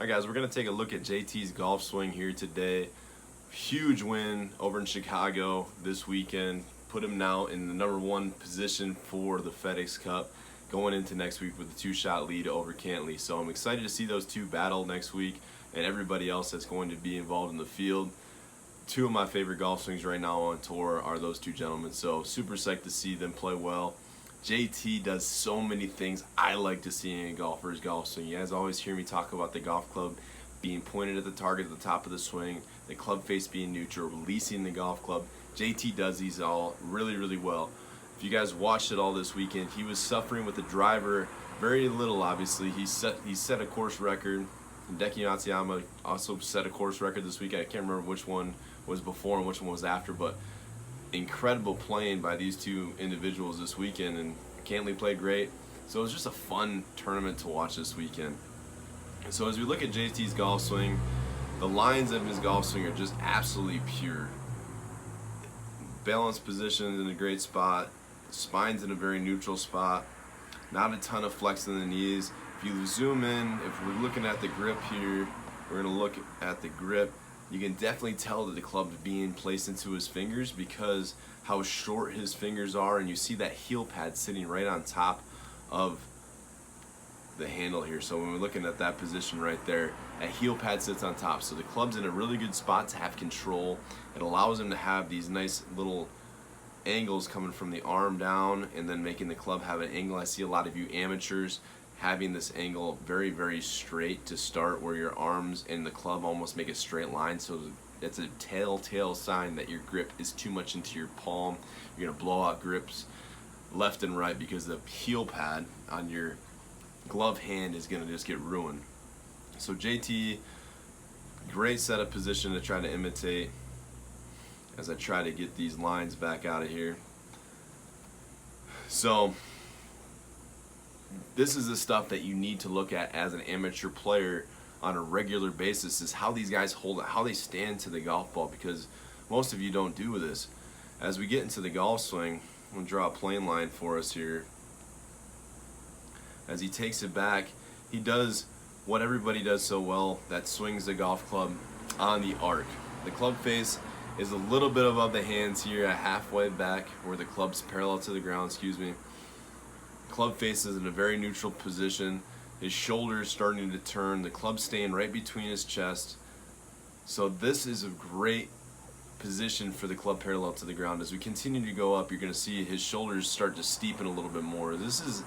Alright guys, we're going to take a look at JT's golf swing here today. Huge win over in Chicago this weekend. Put him now in the #1 position for the FedEx Cup going into next week with a 2-shot lead over Cantley. So I'm excited to see those two battle next week and everybody else that's going to be involved in the field. Two of my favorite golf swings right now on tour are those two gentlemen. So super psyched to see them play well. JT does so many things I like to see in a golfer's golf swing. You guys always hear me talk about the golf club being pointed at the target at the top of the swing, the club face being neutral, releasing the golf club. JT does these all really well. If you guys watched it all this weekend, he was suffering with the driver very little. Obviously, he set a course record. Hideki Matsuyama also set a course record this week. I can't remember which one was before and which one was after, but incredible playing by these two individuals this weekend, and Cantley played great. So it was just a fun tournament to watch this weekend. So as we look at JT's golf swing, the lines of his golf swing are just absolutely pure. Balanced positions in a great spot, spine's in a very neutral spot, not a ton of flex in the knees. If you zoom in, if we're looking at the grip here, we're going to look at the grip. You can definitely tell that the club is being placed into his fingers because how short his fingers are, and you see that heel pad sitting right on top of the handle here. So when we're looking at that position right there, that heel pad sits on top. So the club's in a really good spot to have control. It allows him to have these nice little angles coming from the arm down and then making the club have an angle. I see a lot of you amateurs having this angle very straight to start, where your arms and the club almost make a straight line. So that's a telltale sign that your grip is too much into your palm. You're going to blow out grips left and right because the heel pad on your glove hand is going to just get ruined. So JT, great setup position to try to imitate as I try to get these lines back out of here. So this is the stuff that you need to look at as an amateur player on a regular basis, is how these guys hold it, how they stand to the golf ball, because most of you don't do this. As we get into the golf swing, I'm going to draw a plane line for us here. As he takes it back, he does what everybody does so well, that swings the golf club on the arc. The club face is a little bit above the hands here, at halfway back where the club's parallel to the ground, Club face is in a very neutral position. His shoulders starting to turn, the club staying right between his chest. So this is a great position for the club parallel to the ground. As we continue to go up, you're going to see his shoulders start to steepen a little bit more. This is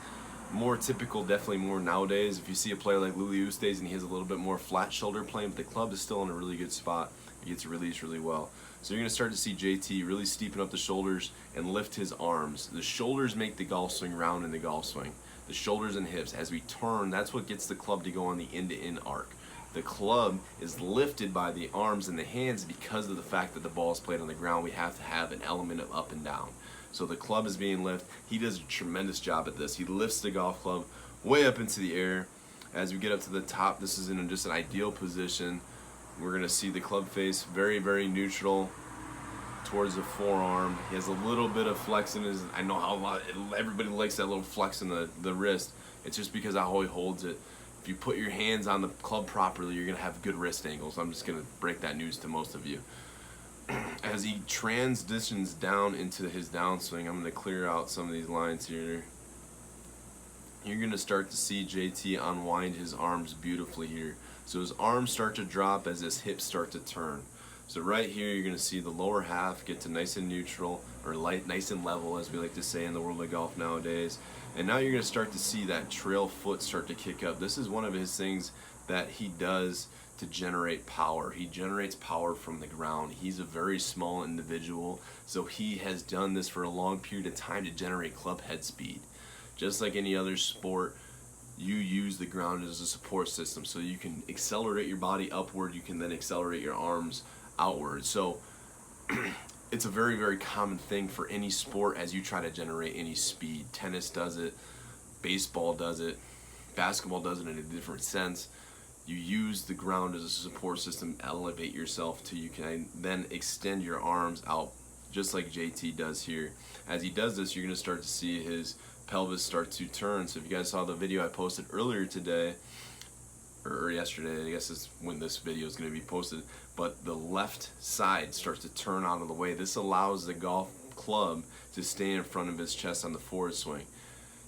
more typical, definitely more nowadays. If you see a player like Louis Oosthuizen, and he has a little bit more flat shoulder playing, but the club is still in a really good spot. It gets released really well. So you're going to start to see JT really steepen up the shoulders and lift his arms. The shoulders make the golf swing round in the golf swing. The shoulders and hips. As we turn, that's what gets the club to go on the end-to-end arc. The club is lifted by the arms and the hands because of the fact that the ball is played on the ground. We have to have an element of up and down. So the club is being lifted. He does a tremendous job at this. He lifts the golf club way up into the air. As we get up to the top, this is in just an ideal position. We're going to see the club face very neutral towards the forearm. He has a little bit of flex in his, I know how everybody likes that little flex in the wrist. It's just because how he holds it. If you put your hands on the club properly, you're going to have good wrist angles. I'm just going to break that news to most of you. As he transitions down into his downswing, I'm going to clear out some of these lines here. You're going to start to see JT unwind his arms beautifully here. So his arms start to drop as his hips start to turn. So right here, you're going to see the lower half get to nice and neutral, or light, nice and level, as we like to say in the world of golf nowadays. And now you're going to start to see that trail foot start to kick up. This is one of his things that he does to generate power. He generates power from the ground. He's a very small individual, so he has done this for a long period of time to generate club head speed. Just like any other sport, you use the ground as a support system, so you can accelerate your body upward, you can then accelerate your arms outward. So it's a very common thing for any sport as you try to generate any speed. Tennis does it, baseball does it, basketball does it in a different sense. You use the ground as a support system, elevate yourself till you can then extend your arms out, just like JT does here. As he does this, you're going to start to see his pelvis start to turn. So if you guys saw the video I posted earlier today, or yesterday, I guess is when this video is going to be posted, but the left side starts to turn out of the way. This allows the golf club to stay in front of his chest on the forward swing.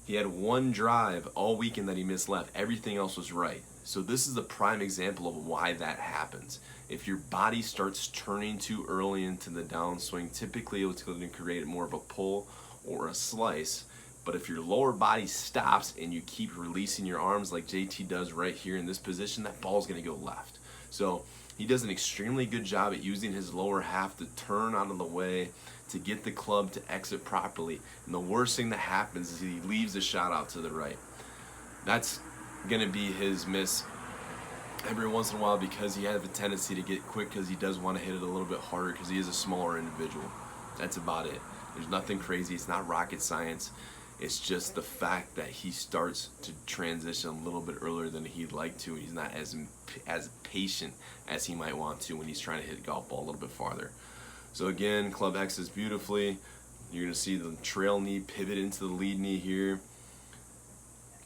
He had one drive all weekend that he missed left. Everything else was right. So this is a prime example of why that happens. If your body starts turning too early into the downswing, typically it's going to create more of a pull or a slice. But if your lower body stops and you keep releasing your arms like JT does right here in this position, that ball's going to go left. So he does an extremely good job at using his lower half to turn out of the way, to get the club to exit properly. And the worst thing that happens is he leaves the shot out to the right. That's going to be his miss every once in a while, because he has a tendency to get quick, because he does want to hit it a little bit harder because he is a smaller individual. That's about it. There's nothing crazy. It's not rocket science. It's just the fact that he starts to transition a little bit earlier than he'd like to. He's not as patient as he might want to when he's trying to hit a golf ball a little bit farther. So again, club X's beautifully. You're going to see the trail knee pivot into the lead knee here.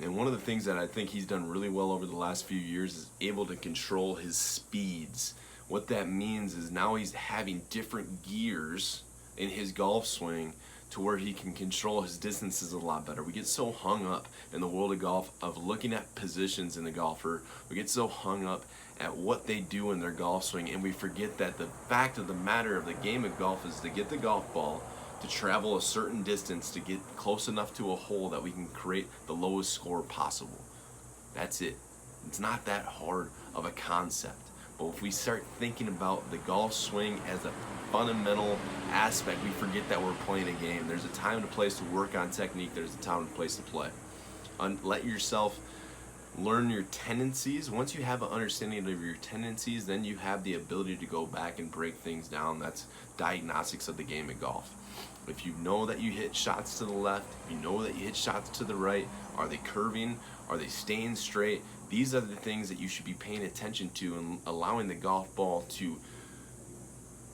And one of the things that I think he's done really well over the last few years is able to control his speeds. What that means is now he's having different gears in his golf swing to where he can control his distances a lot better. We get so hung up in the world of golf of looking at positions in the golfer. We get so hung up at what they do in their golf swing, and we forget that the fact of the matter of the game of golf is to get the golf ball to travel a certain distance to get close enough to a hole that we can create the lowest score possible. That's it. It's not that hard of a concept. But if we start thinking about the golf swing as a fundamental aspect, we forget that we're playing a game. There's a time and a place to work on technique. There's a time and a place to play. Let yourself learn your tendencies. Once you have an understanding of your tendencies, then you have the ability to go back and break things down. That's diagnostics of the game of golf. If you know that you hit shots to the left, you know that you hit shots to the right, are they curving? Are they staying straight? These are the things that you should be paying attention to and allowing the golf ball to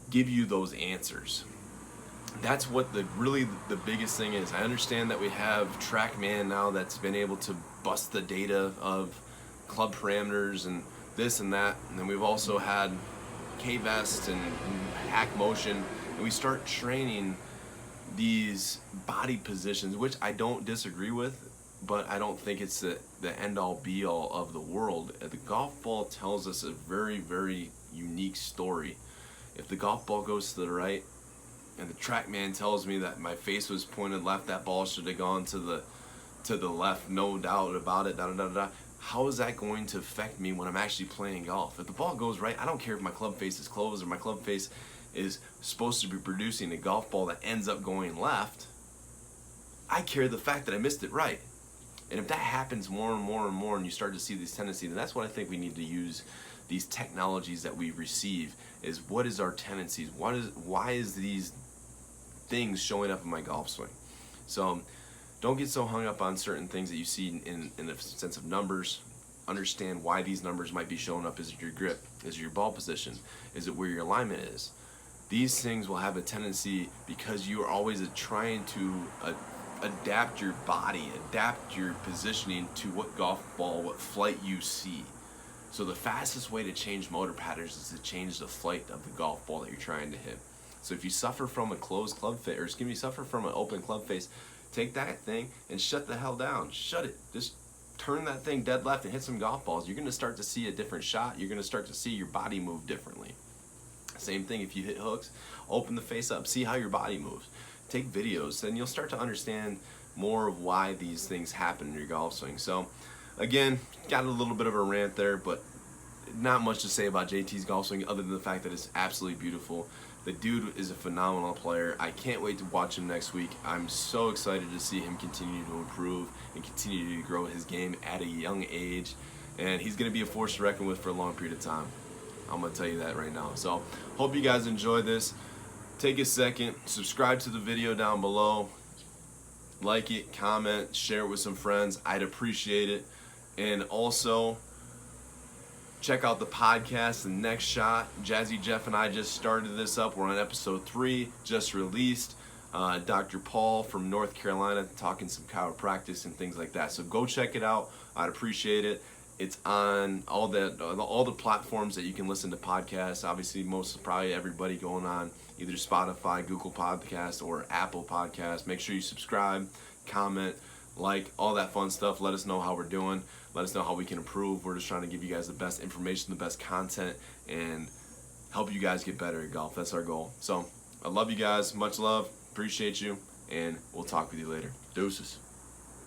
give you those answers. That's what really the biggest thing is. I understand that we have TrackMan now that's been able to bust the data of club parameters and this and that. And then we've also had K-Vest and Hack Motion. And we start training these body positions, which I don't disagree with, but I don't think it's the end-all be-all of the world. The golf ball tells us a very, very unique story. If the golf ball goes to the right and the TrackMan tells me that my face was pointed left, that ball should have gone to the left, no doubt about it, how is that going to affect me when I'm actually playing golf? If the ball goes right, I don't care if my club face is closed or my club face is supposed to be producing a golf ball that ends up going left. I care the fact that I missed it right. And if that happens more and more and more, and you start to see these tendencies, and that's what I think we need to use these technologies that we receive, is what is our tendencies? Why is these things showing up in my golf swing? So don't get so hung up on certain things that you see in the sense of numbers. Understand why these numbers might be showing up. Is it your grip? Is it your ball position? Is it where your alignment is? These things will have a tendency, because you are always trying to adapt your body, adapt your positioning to what golf ball, what flight you see. So the fastest way to change motor patterns is to change the flight of the golf ball that you're trying to hit. So if you suffer from a closed club face, or suffer from an open club face, take that thing and shut the hell down. Shut it. Just turn that thing dead left and hit some golf balls. You're going to start to see a different shot. You're going to start to see your body move differently. Same thing if you hit hooks, open the face up, see how your body moves. Take videos, then you'll start to understand more of why these things happen in your golf swing. So again, got a little bit of a rant there, but not much to say about JT's golf swing other than the fact that it's absolutely beautiful. The dude is a phenomenal player. I can't wait to watch him next week. I'm so excited to see him continue to improve and continue to grow his game at a young age. And he's going to be a force to reckon with for a long period of time. I'm going to tell you that right now. So hope you guys enjoy this. Take a second, subscribe to the video down below. Like it, comment, share it with some friends. I'd appreciate it. And also, check out the podcast, The Next Shot. Jazzy Jeff and I just started this up. We're on episode 3, just released. Dr. Paul from North Carolina talking some chiropractic and things like that. So go check it out. I'd appreciate it. It's on all the platforms that you can listen to podcasts. Obviously, probably everybody going on either Spotify, Google Podcast, or Apple Podcast. Make sure you subscribe, comment, like, all that fun stuff. Let us know how we're doing. Let us know how we can improve. We're just trying to give you guys the best information, the best content, and help you guys get better at golf. That's our goal. So I love you guys. Much love. Appreciate you. And we'll talk with you later. Deuces.